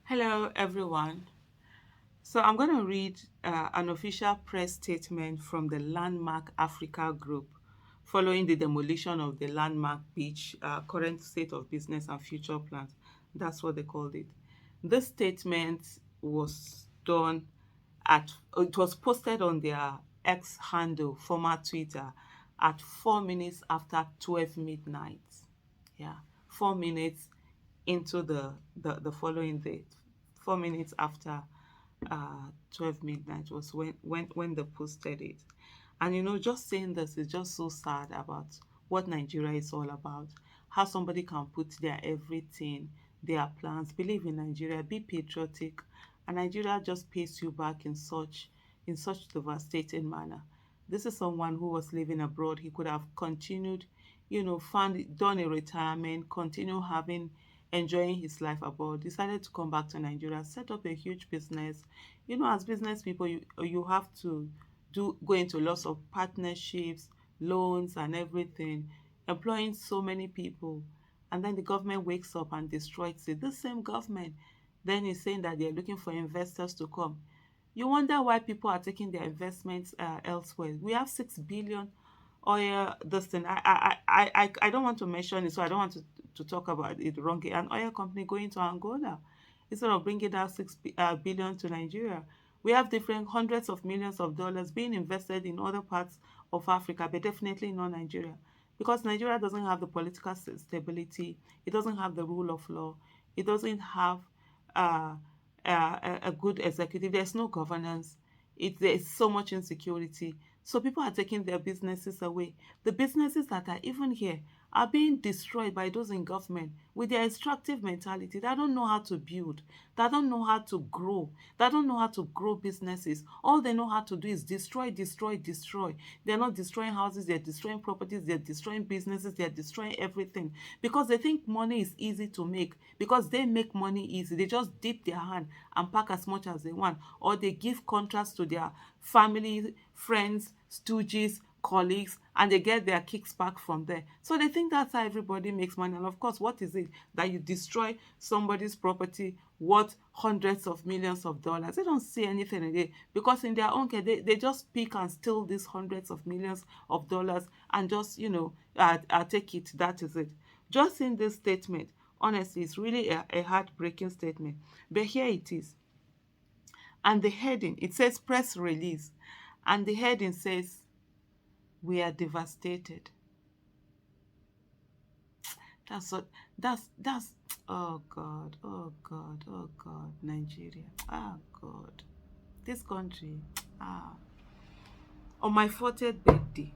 Hello, everyone. So I'm going to read an official press statement from the LandMark Africa Group following the demolition of the LandMark Beach, current state of business and future plans. That's what they called it. This statement was done it was posted on their X handle, former Twitter, at 4 minutes after 12 midnight. Yeah, 4 minutes into the following day, 4 minutes after 12 midnight was when they posted it. And just saying this is just so sad about what Nigeria is all about. How somebody can put their everything, their plans, believe in Nigeria, be patriotic, and Nigeria just pays you back in such devastating manner. This is someone who was living abroad. He could have continued, done a retirement, continue enjoying his life abroad, decided to come back to Nigeria, set up a huge business. As business people, you have to go into lots of partnerships, loans and everything, employing so many people. And then the government wakes up and destroys it. This same government then is saying that they're looking for investors to come. You wonder why people are taking their investments elsewhere. We have 6 billion oil. This thing, I don't want to mention it, so I don't want to talk about it wrongly. An oil company going to Angola instead of bringing that 6 billion to Nigeria. We have different hundreds of millions of dollars being invested in other parts of Africa, but definitely not Nigeria, because Nigeria doesn't have the political stability. It doesn't have the rule of law. It doesn't have uh, a good executive. There's no governance. There's so much insecurity. So people are taking their businesses away. The businesses that are even here are being destroyed by those in government with their extractive mentality. They don't know how to build. They don't know how to grow. They don't know how to grow businesses. All they know how to do is destroy, destroy, destroy. They're not destroying houses. They're destroying properties. They're destroying businesses. They're destroying everything because they think money is easy to make, because they make money easy. They just dip their hand and pack as much as they want, or they give contracts to their family, friends, stooges, colleagues, and they get their kicks back from there. So they think that's how everybody makes money. And of course, what is it that you destroy somebody's property worth hundreds of millions of dollars? They don't see anything in it, because in their own case, they just pick and steal these hundreds of millions of dollars and just, take it. That is it. Just in this statement, honestly, it's really a heartbreaking statement. But here it is. And the heading, it says press release. And the heading says, "We are devastated." That's what that's oh God, oh God, oh God, Nigeria. Ah God. This country. Ah. On my 40th birthday,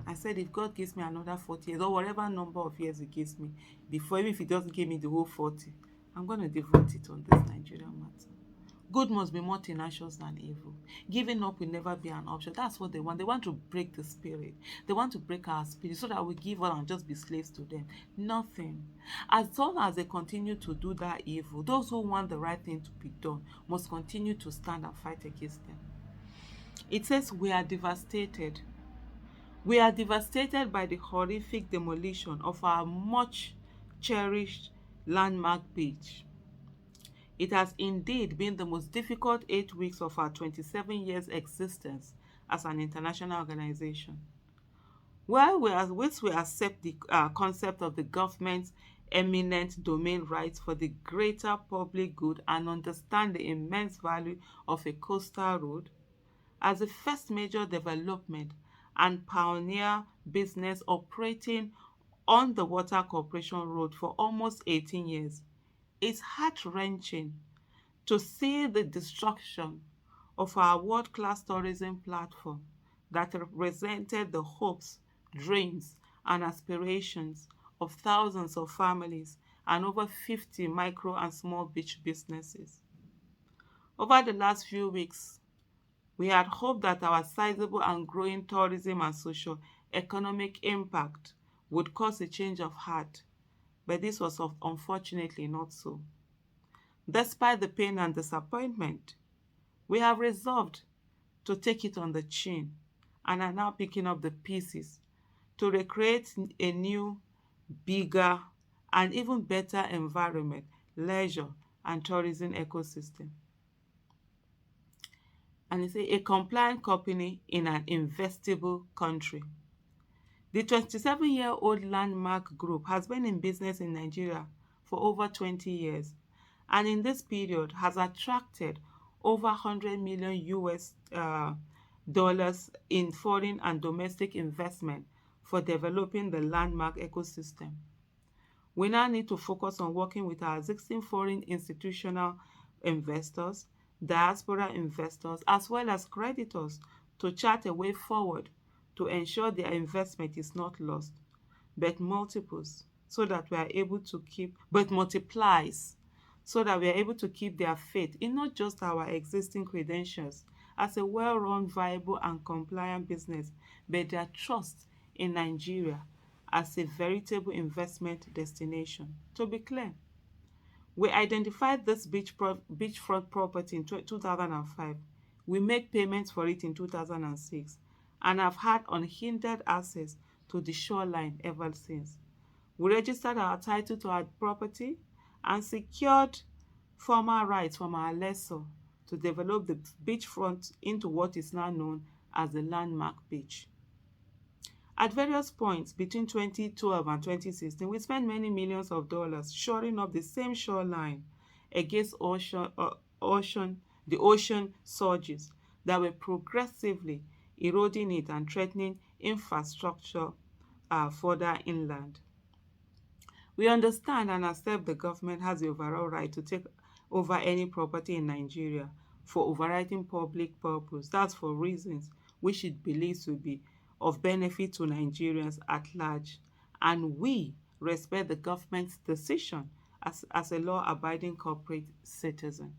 I said if God gives me another 40 years, or whatever number of years He gives me, before, even if He doesn't give me the whole 40, I'm going to devote it on this Nigerian matter. Good must be more tenacious than evil. Giving up will never be an option. That's what they want. They want to break the spirit. They want to break our spirit so that we give up and just be slaves to them. Nothing. As long as they continue to do that evil, those who want the right thing to be done must continue to stand and fight against them. It says we are devastated. We are devastated by the horrific demolition of our much cherished landmark beach. It has indeed been the most difficult 8 weeks of our 27 years existence as an international organization. Whilst we accept the concept of the government's eminent domain rights for the greater public good and understand the immense value of a coastal road as the first major development and pioneer business operating on the Water Corporation Road for almost 18 years, it's heart-wrenching to see the destruction of our world-class tourism platform that represented the hopes, dreams, and aspirations of thousands of families and over 50 micro and small beach businesses. Over the last few weeks, we had hoped that our sizable and growing tourism and socio-economic impact would cause a change of heart, but this was unfortunately not so. Despite the pain and disappointment, we have resolved to take it on the chin and are now picking up the pieces to recreate a new, bigger, and even better environment, leisure, and tourism ecosystem. And it's a compliant company in an investable country. The 27-year-old LandMark Group has been in business in Nigeria for over 20 years, and in this period has attracted over 100 million US dollars in foreign and domestic investment for developing the LandMark ecosystem. We now need to focus on working with our existing foreign institutional investors, diaspora investors, as well as creditors to chart a way forward to ensure their investment is not lost, but multiples, so that we are able to keep, but multiplies, so that we are able to keep their faith in not just our existing credentials as a well-run, viable, and compliant business, but their trust in Nigeria as a veritable investment destination. To be clear, we identified this beachfront property in 2005. We made payments for it in 2006 and have had unhindered access to the shoreline ever since. We registered our title to our property and secured formal rights from our lessor to develop the beachfront into what is now known as the Landmark Beach. At various points between 2012 and 2016, we spent many millions of dollars shoring up the same shoreline against the ocean surges that were progressively eroding it and threatening infrastructure further inland. We understand and accept the government has the overall right to take over any property in Nigeria for overriding public purpose. That's for reasons which it believes to be of benefit to Nigerians at large. And we respect the government's decision as a law-abiding corporate citizen.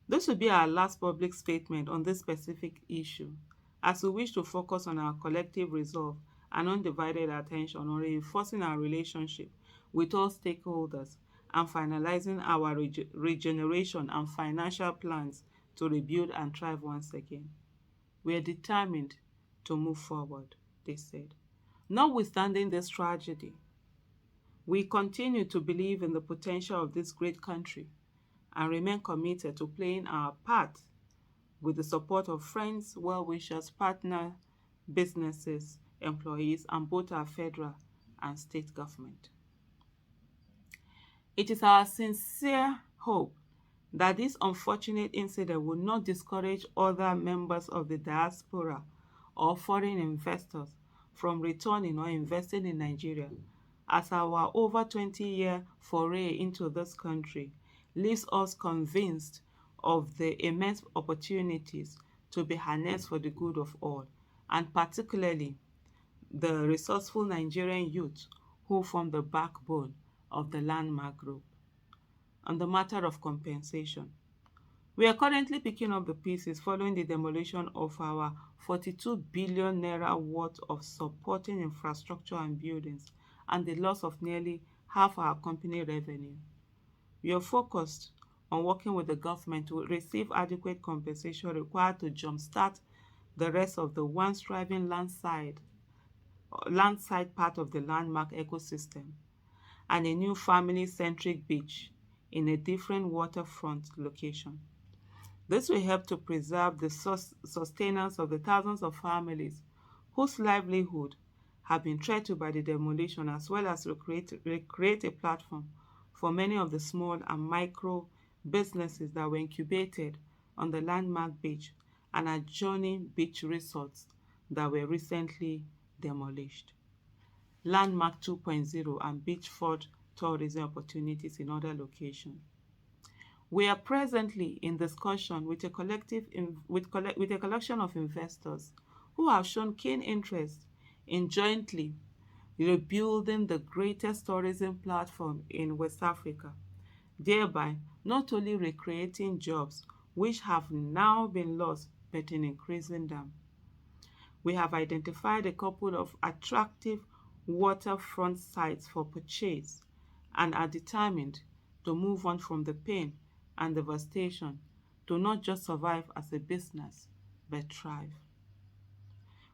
This will be our last public statement on this specific issue, as we wish to focus on our collective resolve and undivided attention on reinforcing our relationship with all stakeholders and finalizing our regeneration and financial plans to rebuild and thrive once again. We are determined to move forward, they said. Notwithstanding this tragedy, we continue to believe in the potential of this great country and remain committed to playing our part with the support of friends, well-wishers, partner businesses, employees, and both our federal and state government. It is our sincere hope that this unfortunate incident will not discourage other members of the diaspora or foreign investors from returning or investing in Nigeria, as our over 20-year foray into this country leaves us convinced of the immense opportunities to be harnessed for the good of all, and particularly the resourceful Nigerian youth who form the backbone of the LandMark Group. On the matter of compensation, we are currently picking up the pieces following the demolition of our 42 billion naira worth of supporting infrastructure and buildings and the loss of nearly half our company revenue. We are focused on working with the government to receive adequate compensation required to jumpstart the rest of the once thriving landside part of the LandMark ecosystem and a new family-centric beach in a different waterfront location. This will help to preserve the sustenance of the thousands of families whose livelihood have been threatened by the demolition, as well as recreate a platform for many of the small and micro businesses that were incubated on the LandMark Beach and adjoining beach resorts that were recently demolished. LandMark 2.0 and beachfront tourism opportunities in other locations. We are presently in discussion with a collection of investors who have shown keen interest in jointly rebuilding the greatest tourism platform in West Africa, thereby not only recreating jobs which have now been lost, but in increasing them. We have identified a couple of attractive waterfront sites for purchase and are determined to move on from the pain and devastation to not just survive as a business, but thrive.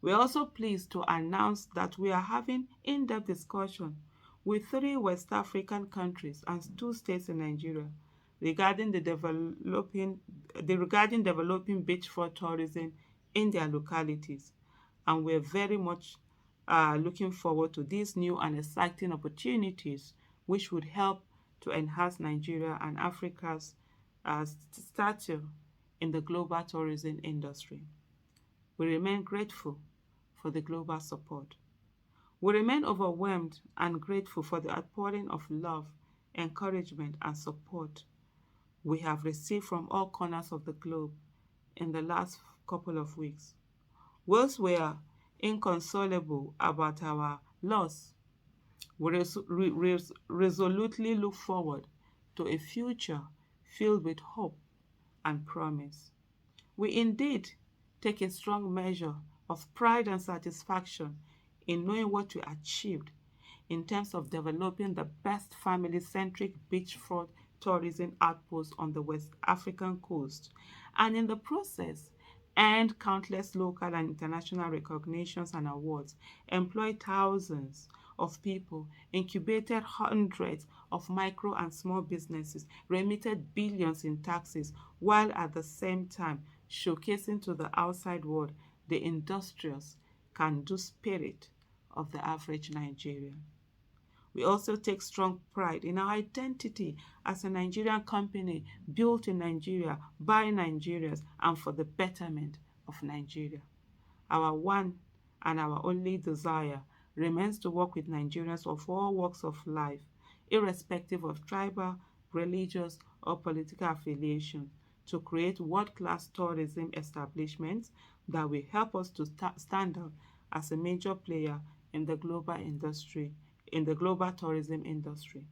We are also pleased to announce that we are having in-depth discussion with 3 West African countries and 2 states in Nigeria regarding developing beachfront tourism in their localities, and we're very much looking forward to these new and exciting opportunities, which would help to enhance Nigeria and Africa's stature in the global tourism industry. We remain grateful for the global support. We remain overwhelmed and grateful for the outpouring of love, encouragement, and support we have received from all corners of the globe in the last couple of weeks. Whilst we are inconsolable about our loss, we resolutely look forward to a future filled with hope and promise. We indeed take a strong measure of pride and satisfaction in knowing what we achieved in terms of developing the best family-centric beachfront tourism outpost on the West African coast, and in the process earned countless local and international recognitions and awards, employed thousands of people, incubated hundreds of micro and small businesses, remitted billions in taxes, while at the same time showcasing to the outside world the industrious, can-do spirit of the average Nigerian. We also take strong pride in our identity as a Nigerian company built in Nigeria by Nigerians and for the betterment of Nigeria. Our one and our only desire remains to work with Nigerians of all walks of life, irrespective of tribal, religious, or political affiliation, to create world-class tourism establishments that will help us to stand out as a major player in the global tourism industry.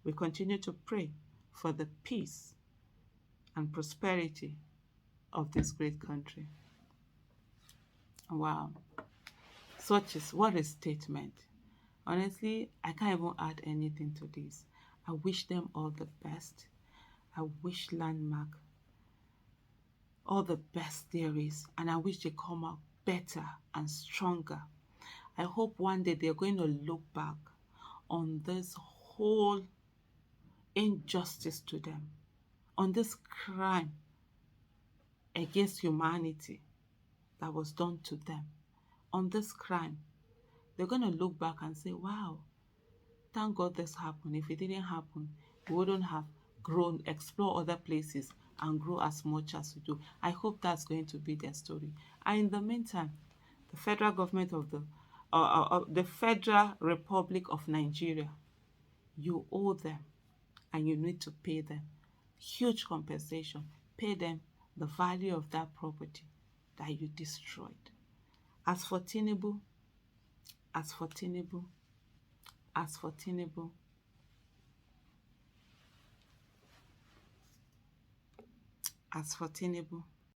We continue to pray for the peace and prosperity of this great country. Wow, what a statement. Honestly, I can't even add anything to this. I wish them all the best. I wish LandMark all the best there is, and I wish they come out better and stronger. I hope one day they're going to look back on this whole injustice to them, on this crime against humanity that was done to them, on this crime. They're going to look back and say, wow, thank God this happened. If it didn't happen, we wouldn't have grown, explore other places, and grow as much as we do. I hope that's going to be their story. And in the meantime, the federal government of the Federal Republic of Nigeria, you owe them, and you need to pay them huge compensation. Pay them the value of that property that you destroyed. As for Tinubu, as for Tinubu, as for Tinubu, as for Tinubu,